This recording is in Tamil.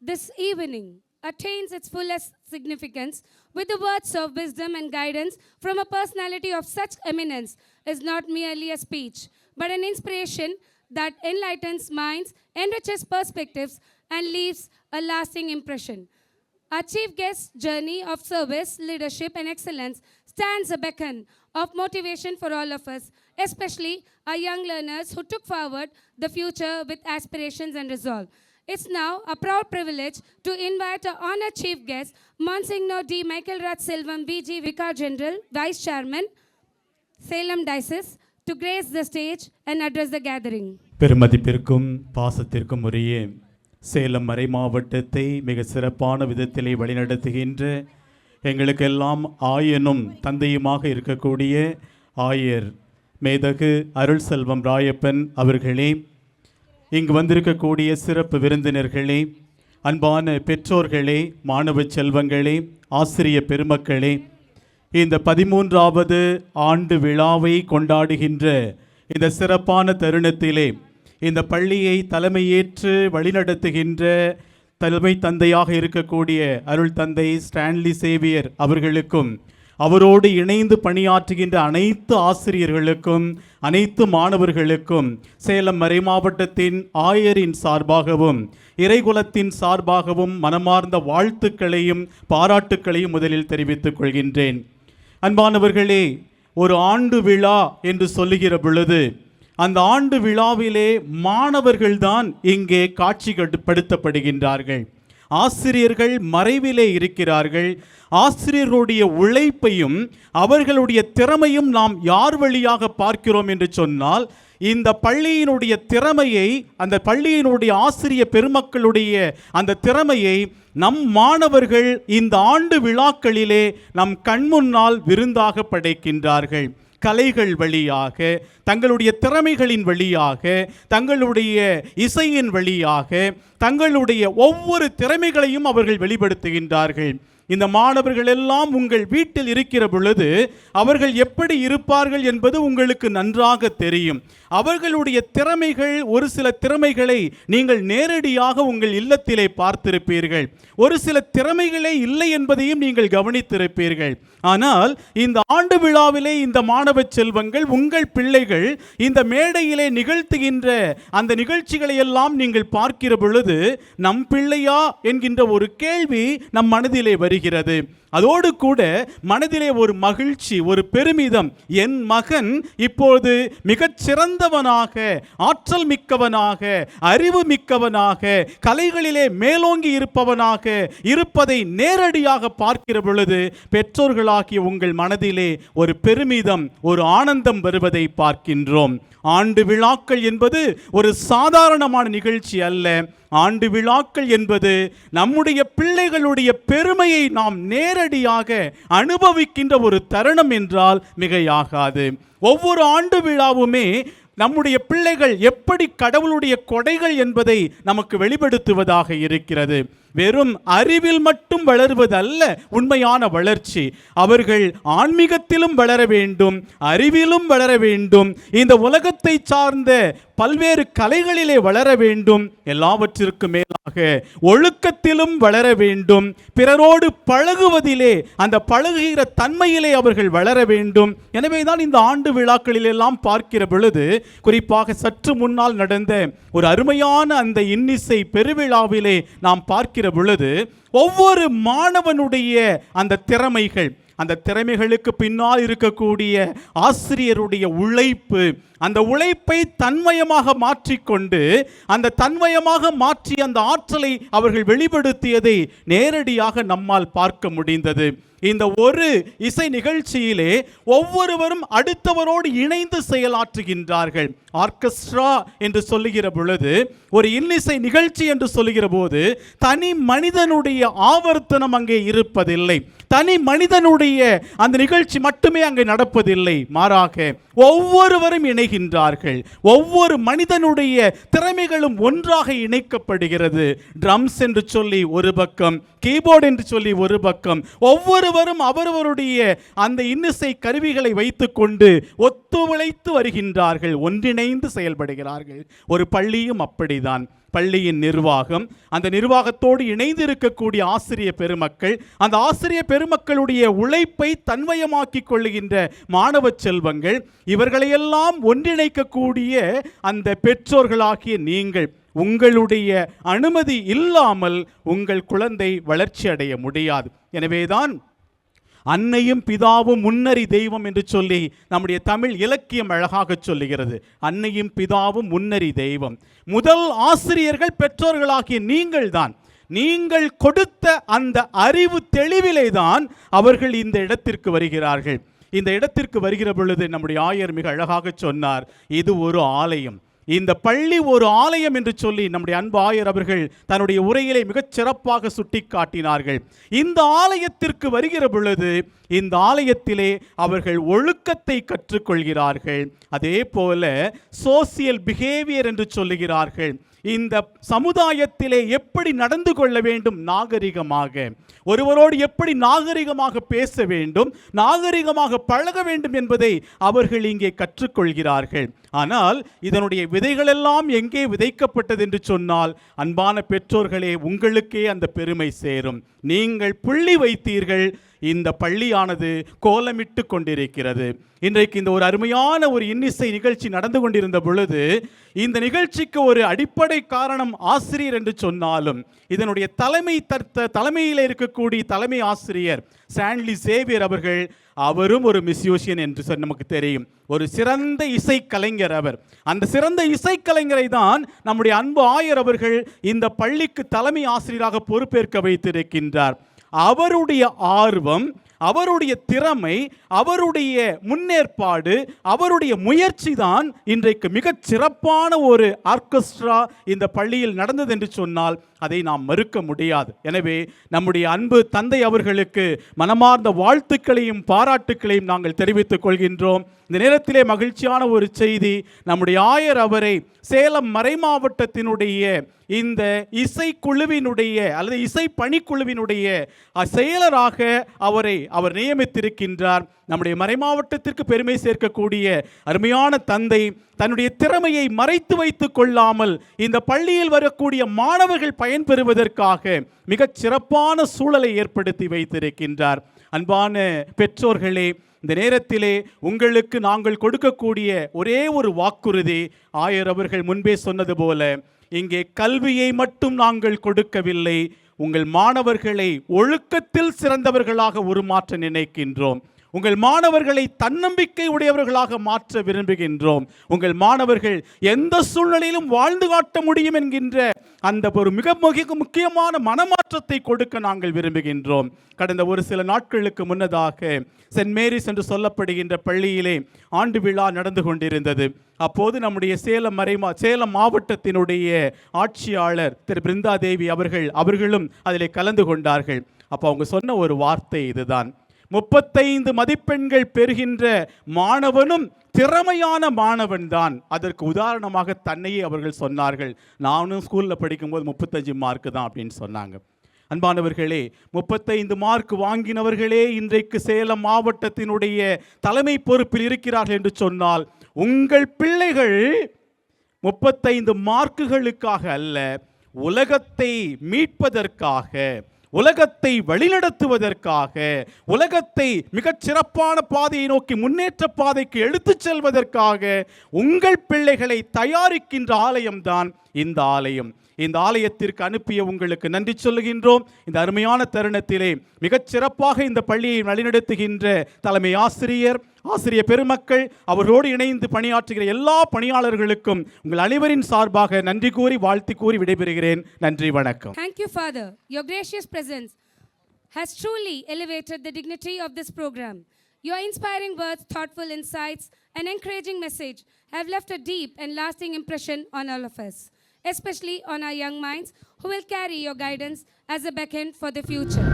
this evening attains its fullest significance with the words of wisdom and guidance from a personality of such eminence is not merely a speech, but an inspiration that enlightens minds, enriches perspectives, and leaves a lasting impression. Our chief guest's journey of service, leadership, and excellence stands a beacon of motivation for all of us, especially our young learners who took forward the future with aspirations and resolve. It's now a proud privilege to invite our honored chief guest, Monsignor D. Michael Raj Selvam, VG Vicar General, Vice Chairman, Salem Diocese, to grace the stage and address the gathering. பெருமதிப்பிற்கும் பாசத்திற்கும் உரிய சேலம் மறை மாவட்டத்தை மிக சிறப்பான விதத்திலே வழிநடத்துகின்ற எங்களுக்கெல்லாம் ஆயனும் தந்தையுமாக இருக்கக்கூடிய ஆயர் மேதகு அருள் செல்வம் ராயப்பன் அவர்களே, இங்கு வந்திருக்கக்கூடிய சிறப்பு விருந்தினர்களே, அன்பான பெற்றோர்களே, மாணவ செல்வங்களே, ஆசிரிய பெருமக்களே, இந்த 13வது ஆண்டு விழாவை கொண்டாடுகின்ற இந்த சிறப்பான தருணத்திலே இந்த பள்ளியை தலைமையேற்று வழிநடத்துகின்ற தலைமை தந்தையாக இருக்கக்கூடிய அருள் தந்தை ஸ்டான்லி சேவியர் அவர்களுக்கும், அவரோடு இணைந்து பணியாற்றுகின்ற அனைத்து ஆசிரியர்களுக்கும், அனைத்து மாணவர்களுக்கும் சேலம் மறை மாவட்டத்தின் ஆயரின் சார்பாகவும் இறைகுலத்தின் சார்பாகவும் மனமார்ந்த வாழ்த்துக்களையும் பாராட்டுக்களையும் முதலில் தெரிவித்துக் கொள்கின்றேன். அன்பானவர்களே, ஒரு ஆண்டு விழா என்று சொல்லுகிற பொழுது அந்த ஆண்டு விழாவிலே மாணவர்கள்தான் இங்கே காட்சிப்படுத்தப்படுகின்றார்கள். ஆசிரியர்கள் மறைவிலே இருக்கிறார்கள். ஆசிரியர்களுடைய உழைப்பையும் அவர்களுடைய திறமையும் நாம் யார் வழியாக பார்க்கிறோம் என்று சொன்னால், இந்த பள்ளியினுடைய திறமையை, அந்த பள்ளியினுடைய ஆசிரிய பெருமக்களுடைய அந்த திறமையை நம் மாணவர்கள் இந்த ஆண்டு விழாக்களிலே நம் கண்முன்னால் விருந்தாக படைக்கின்றார்கள். கலைகள் வழியாக, தங்களுடைய திறமைகளின் வழியாக, தங்களுடைய இசையின் வழியாக, தங்களுடைய ஒவ்வொரு திறமைகளையும் அவர்கள் வெளிப்படுத்துகின்றார்கள். இந்த மாணவர்கள் எல்லாம் உங்கள் வீட்டில் இருக்கிற பொழுது அவர்கள் எப்படி இருப்பார்கள் என்பது உங்களுக்கு நன்றாக தெரியும். அவர்களுடைய திறமைகள், ஒரு சில திறமைகளை நீங்கள் நேரடியாக உங்கள் இல்லத்திலே பார்த்திருப்பீர்கள். ஒரு சில திறமைகளே இல்லை என்பதையும் நீங்கள் கவனித்திருப்பீர்கள். ஆனால் இந்த ஆண்டு விழாவிலே இந்த மாணவ செல்வங்கள், உங்கள் பிள்ளைகள் இந்த மேடையிலே நிகழ்த்துகின்ற அந்த நிகழ்ச்சிகளை எல்லாம் நீங்கள் பார்க்கிற பொழுது நம் பிள்ளையா என்கின்ற ஒரு கேள்வி நம் மனதிலே வருகிறது. அதோடு கூட மனதிலே ஒரு மகிழ்ச்சி, ஒரு பெருமிதம். என் மகன் இப்போது மிகச்சிறந்தவனாக, ஆற்றல் மிக்கவனாக, அறிவு மிக்கவனாக, கலைகளிலே மேலோங்கி இருப்பவனாக இருப்பதை நேரடியாக பார்க்கிற பொழுது பெற்றோர்களாகிய உங்கள் மனதிலே ஒரு பெருமிதம், ஒரு ஆனந்தம் வருவதை பார்க்கின்றோம். ஆண்டு விழாக்கள் என்பது ஒரு சாதாரணமான நிகழ்ச்சி அல்ல. ஆண்டு விழாக்கள் என்பது நம்முடைய பிள்ளைகளுடைய பெருமையை நாம் நேரடியாக அனுபவிக்கின்ற ஒரு தருணம் என்றால் மிகையாகாது. ஒவ்வொரு ஆண்டு விழாவுமே நம்முடைய பிள்ளைகள் எப்படி கடவுளுடைய கொடைகள் என்பதை நமக்கு வெளிப்படுத்துவதாக இருக்கிறது. வெறும் அறிவில் மட்டும் வளருவதல்ல உண்மையான வளர்ச்சி. அவர்கள் ஆன்மீகத்திலும் வளர வேண்டும், அறிவிலும் வளர வேண்டும், இந்த உலகத்தை சார்ந்த பல்வேறு கலைகளிலே வளர வேண்டும், எல்லாவற்றிற்கும் மேலாக ஒழுக்கத்திலும் வளர வேண்டும், பிறரோடு பழகுவதிலே, அந்த பழகுகிற தன்மையிலே அவர்கள் வளர வேண்டும். எனவேதான் இந்த ஆண்டு விழாக்களிலெல்லாம் பார்க்கிற பொழுது, குறிப்பாக சற்று முன்னால் நடந்த ஒரு அருமையான அந்த இன்னிசை பெருவிழாவிலே நாம் பார்க்கிற பொழுது ஒவ்வொரு மாணவனுடைய அந்த திறமைகள், அந்த திறமைகளுக்கு பின்னால் இருக்கக்கூடிய ஆசிரியருடைய உழைப்பு, அந்த உழைப்பை தன்மயமாக மாற்றிக்கொண்டு, அந்த தன்மயமாக மாற்றி அந்த ஆற்றலை அவர்கள் வெளிப்படுத்தியதை நேரடியாக நம்மால் பார்க்க முடிந்தது. இந்த ஒரு இசை நிகழ்ச்சியிலே ஒவ்வொருவரும் அடுத்தவரோடு இணைந்து செயலாற்றுகின்றார்கள். ஆர்கெஸ்ட்ரா என்று சொல்லுகிற பொழுது, ஒரு இன்னிசை நிகழ்ச்சி என்று சொல்லுகிற போது தனி மனிதனுடைய ஆவர்த்தனம் அங்கே இருப்பதில்லை. தனி மனிதனுடைய அந்த நிகழ்ச்சி மட்டுமே அங்கே நடப்பதில்லை. மாறாக ஒவ்வொருவரும் இணைகின்றார்கள். ஒவ்வொரு மனிதனுடைய திறமைகளும் ஒன்றாக இணைக்கப்படுகிறது. ட்ரம்ஸ் என்று சொல்லி ஒரு பக்கம், கீபோர்டு என்று சொல்லி ஒரு பக்கம், ஒவ்வொரு ஒவ்வொருவரும் அவரவருடைய அந்த இன்னிசை கருவிகளை வைத்துக்கொண்டு ஒத்துழைத்து வருகின்றார்கள், ஒன்றிணைந்து செயல்படுகிறார்கள். ஒரு பள்ளியும் அப்படிதான். பள்ளியின் நிர்வாகம், அந்த நிர்வாகத்தோடு இணைந்து இருக்கக்கூடிய ஆசிரிய பெருமக்கள், அந்த ஆசிரிய பெருமக்களுடைய உழைப்பை தன்வயமாக்கிக் கொள்ளுகின்ற மாணவ செல்வங்கள், இவர்களையெல்லாம் ஒன்றிணைக்கக்கூடிய அந்த பெற்றோர்களாகிய நீங்கள், உங்களுடைய அனுமதி இல்லாமல் உங்கள் குழந்தை வளர்ச்சி அடைய முடியாது. எனவேதான் அன்னையும் பிதாவும் முன்னறி தெய்வம் என்று சொல்லி நம்முடைய தமிழ் இலக்கியம் அழகாக சொல்லுகிறது. அன்னையும் பிதாவும் முன்னறி தெய்வம். முதல் ஆசிரியர்கள் பெற்றோர்களாகிய நீங்கள் தான். நீங்கள் கொடுத்த அந்த அறிவு தெளிவிலே தான் அவர்கள் இந்த இடத்திற்கு வருகிறார்கள். இந்த இடத்திற்கு வருகிற பொழுது நம்முடைய ஆயர் மிக அழகாக சொன்னார், இது ஒரு ஆலயம், இந்த பள்ளி ஒரு ஆலயம் என்று சொல்லி நம்முடைய அன்பு ஆயர் அவர்கள் தன்னுடைய உரையிலே மிகச் சிறப்பாக சுட்டி காட்டினார்கள். இந்த ஆலயத்திற்கு வருகிற பொழுது இந்த ஆலயத்திலே அவர்கள் ஒழுக்கத்தை கற்றுக்கொள்கிறார்கள். அதே போல சோசியல் பிஹேவியர் என்று சொல்லுகிறார்கள். இந்த சமுதாயத்திலே எப்படி நடந்து கொள்ள வேண்டும், நாகரிகமாக ஒருவரோடு எப்படி நாகரிகமாக பேச வேண்டும், நாகரிகமாக பழக வேண்டும் என்பதை அவர்கள் இங்கே கற்றுக்கொள்கிறார்கள். ஆனால் இதனுடைய விதைகளெல்லாம் எங்கே விதைக்கப்பட்டது என்று சொன்னால், அன்பான பெற்றோர்களே, உங்களுக்கே அந்த பெருமை சேரும். நீங்கள் புள்ளி வைத்தீர்கள், இந்த பள்ளியானது கோலமிட்டு கொண்டிருக்கிறது. இன்றைக்கு இந்த ஒரு அருமையான ஒரு இன்னிசை நிகழ்ச்சி நடந்து கொண்டிருந்த பொழுது, இந்த நிகழ்ச்சிக்கு ஒரு அடிப்படை காரணம் ஆசிரியர் என்று சொன்னாலும், இதனுடைய தலைமையில் இருக்கக்கூடிய தலைமை ஆசிரியர் சாண்ட்லி சேவியர் அவர்கள், அவரும் ஒரு மியூசிஷியன் என்று நமக்கு தெரியும். ஒரு சிறந்த இசைக்கலைஞர் அவர். அந்த சிறந்த இசைக்கலைஞரை தான் நம்முடைய அன்பு ஆயர் அவர்கள் இந்த பள்ளிக்கு தலைமை ஆசிரியராக பொறுப்பேற்க வைத்திருக்கின்றார். அவருடைய ஆர்வம், அவருடைய திறமை, அவருடைய முன்னேற்பாடு, அவருடைய முயற்சி தான் இன்றைக்கு மிகச் சிறப்பான ஒரு ஆர்கெஸ்ட்ரா இந்த பள்ளியில் நடந்தது என்று சொன்னால் அதை நாம் மறுக்க முடியாது. எனவே நம்முடைய அன்பு தந்தை அவர்களுக்கு மனமார்ந்த வாழ்த்துக்களையும் பாராட்டுக்களையும் நாங்கள் தெரிவித்துக் கொள்கின்றோம். இந்த நேரத்திலே மகிழ்ச்சியான ஒரு செய்தி, நம்முடைய ஆயர் அவரை சேலம் மறைமாவட்டத்தினுடைய இந்த இசைக்குழுவினுடைய அல்லது இசை பணிக்குழுவினுடைய செயலராக அவர் நியமித்திருக்கின்றார். நம்முடைய மறைமாவட்டத்திற்கு பெருமை சேர்க்கக்கூடிய அருமையான தந்தை தன்னுடைய திறமையை மறைத்து வைத்துக் கொள்ளாமல் இந்த பள்ளியில் வரக்கூடிய மாணவர்கள் பயன்பெறுவதற்காக மிகச் சிறப்பான சூழலை ஏற்படுத்தி வைத்திருக்கின்றார். அன்பான பெற்றோர்களே, இந்த நேரத்திலே உங்களுக்கு நாங்கள் கொடுக்கக்கூடிய ஒரே ஒரு வாக்குறுதி, ஆயர் அவர்கள் முன்பே சொன்னது போல, இங்கே கல்வியை மட்டும் நாங்கள் கொடுக்கவில்லை, உங்கள் மாணவர்களை ஒழுக்கத்தில் சிறந்தவர்களாக உருமாற்ற நினைக்கின்றோம். உங்கள் மாணவர்களை தன்னம்பிக்கை உடையவர்களாக மாற்ற விரும்புகின்றோம். உங்கள் மாணவர்கள் எந்த சூழ்நிலையிலும் வாழ்ந்து காட்ட முடியும் என்கின்ற அந்த ஒரு மிக முக்கியமான மனமாற்றத்தை கொடுக்க நாங்கள் விரும்புகின்றோம். கடந்த ஒரு சில நாட்களுக்கு முன்னதாக சென்ட் மேரிஸ் என்று சொல்லப்படுகின்ற பள்ளியிலே ஆண்டு விழா நடந்து கொண்டிருந்தது. அப்போது நம்முடைய சேலம் மாவட்டத்தினுடைய ஆட்சியாளர் திரு பிருந்தாதேவி அவர்களும் அதில் கலந்து கொண்டார்கள். அப்போ அவங்க சொன்ன ஒரு வார்த்தை இதுதான், 35 மதிப்பெண்கள் பெறுகின்ற மாணவனும் திறமையான மாணவன் தான். அதற்கு உதாரணமாக தன்னையே அவர்கள் சொன்னார்கள். நானும் ஸ்கூலில் படிக்கும்போது 35 மார்க்கு தான் அப்படின்னு சொன்னாங்க. அன்பானவர்களே, 35 மார்க் வாங்கினவர்களே இன்றைக்கு சேலம் மாவட்டத்தினுடைய தலைமை பொறுப்பில் இருக்கிறார்கள் என்று சொன்னால், உங்கள் பிள்ளைகள் 35 மார்க்குகளுக்காக அல்ல, உலகத்தை மீட்பதற்காக, உலகத்தை வழிநடத்துவதற்காக, உலகத்தை மிகச் சிறப்பான பாதையை நோக்கி முன்னேற்ற பாதைக்கு எடுத்துச் செல்வதற்காக உங்கள் பிள்ளைகளை தயாரிக்கின்ற ஆலயம்தான் இந்த ஆலயம். இந்த ஆலயத்திற்கு அனுப்பிய உங்களுக்கு நன்றி சொல்லுகின்றோம். இந்த அருமையான தருணத்திலே மிகச் சிறப்பாக இந்த பள்ளியை வழிநடத்துகின்ற தலைமை ஆசிரிய பெருமக்கள், அவர்களோடு இணைந்து பணியாற்றுகிற எல்லா பணியாளர்களுக்கும் உங்கள் அனைவரின் சார்பாக நன்றி கூறி வாழ்த்து கூறி விடைபெறுகிறேன். நன்றி, வணக்கம். Thank you, Father. Your gracious presence has truly elevated the dignity of this program. Your inspiring words, thoughtful insights, and encouraging message have left a deep and lasting impression on all of us, especially on our young minds who will carry your guidance as a beacon for the future.